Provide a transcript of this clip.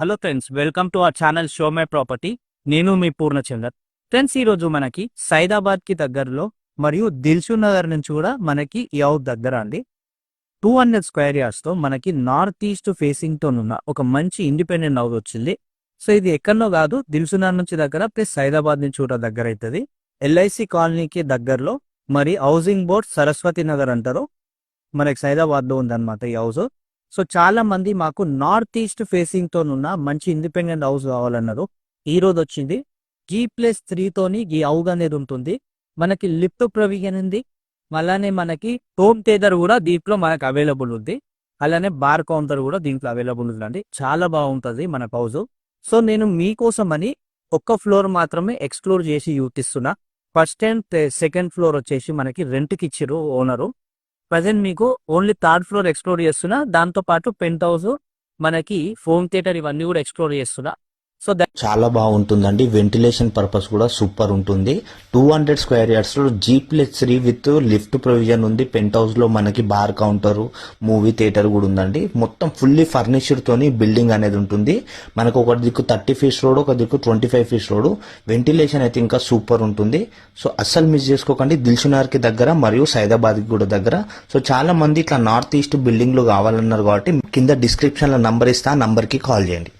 Hello friends, welcome to our channel show my property. నేను మీ Purnachander. Friends, ఈరోజు మనకి సైదాబాద్కి దగ్గరలో మరియు దిల్సుఖ్ నగర్ నుంచి కూడా మనకి యౌత్ దగ్గర అండి 200 స్క్వేర్ యార్డ్స్తో మనకి నార్త్ ఈస్ట్ ఫేసింగ్తో ఉన్న ఒక మంచి ఇండిపెండెంట్ హౌస్ వచ్చింది. సో ఇది ఎక్కడనో కాదు, దిల్సుఖ్ నగర్ నుంచి దగ్గర ప్లస్ సైదాబాద్ నుంచి కూడా దగ్గర అవుతుంది. ఎల్ఐసి కాలనీకి దగ్గరలో మరి హౌసింగ్ బోర్డ్ సరస్వతి నగర్ అంటారు, మనకి సైదాబాద్లో ఉందన్నమాట ఈ హౌస్. సో చాలా మంది మాకు నార్త్ ఈస్ట్ ఫేసింగ్ తో ఉన్న మంచి ఇండిపెండెంట్ హౌస్ కావాలన్నారు. ఈ రోజు వచ్చింది. G+3 తోని ఈ హౌస్ అనేది ఉంటుంది. మనకి లిఫ్ట్ ప్రొవిజన్ ఉంది, అలానే మనకి హోమ్ థియేటర్ కూడా దీంట్లో మనకు అవైలబుల్ ఉంది, అలానే బార్ కౌంటర్ కూడా దీంట్లో అవైలబుల్ ఉందండి. చాలా బాగుంటుంది మన హౌస్. సో నేను మీకోసం అని ఒక్క ఫ్లోర్ మాత్రమే ఎక్స్ప్లోర్ చేసి చూపిస్తున్నా. ఫస్ట్ అండ్ సెకండ్ ఫ్లోర్ వచ్చేసి మనకి రెంట్కి ఇచ్చిరు ఓనరు. ప్రజెంట్ మీకు ఓన్లీ థర్డ్ ఫ్లోర్ ఎక్స్ప్లోర్ చేస్తున్నా, దాంతో పాటు పెంట్ హౌస్, మనకి హోమ్ థియేటర్ ఇవన్నీ కూడా ఎక్స్ప్లోర్ చేస్తున్నా. సో చాలా బాగుంటుందండి. వెంటిలేషన్ పర్పస్ కూడా సూపర్ ఉంటుంది. 200 స్క్వేర్ యార్డ్స్ లో G+3 విత్ లిఫ్ట్ ప్రొవిజన్ ఉంది. పెంట్ హౌస్ లో మనకి బార్ కౌంటర్, మూవీ థియేటర్ కూడా ఉందండి. మొత్తం ఫుల్లీ ఫర్నిచర్ తోని బిల్డింగ్ అనేది ఉంటుంది. మనకు ఒక దిక్కు 30 ఫీట్స్ రోడ్, ఒక దిక్కు 25 ఫీట్స్ రోడ్. వెంటిలేషన్ అయితే ఇంకా సూపర్ ఉంటుంది. సో అస్సలు మిస్ చేసుకోకండి. దిల్సుఖ్ నగర్ కి దగ్గర మరియు సైదాబాద్ కి కూడా దగ్గర. సో చాలా మంది ఇట్లా నార్త్ ఈస్ట్ బిల్డింగ్లు కావాలన్నారు కాబట్టి కింద డిస్క్రిప్షన్ లో నంబర్ ఇస్తా, ఆ నంబర్ కి కాల్ చేయండి.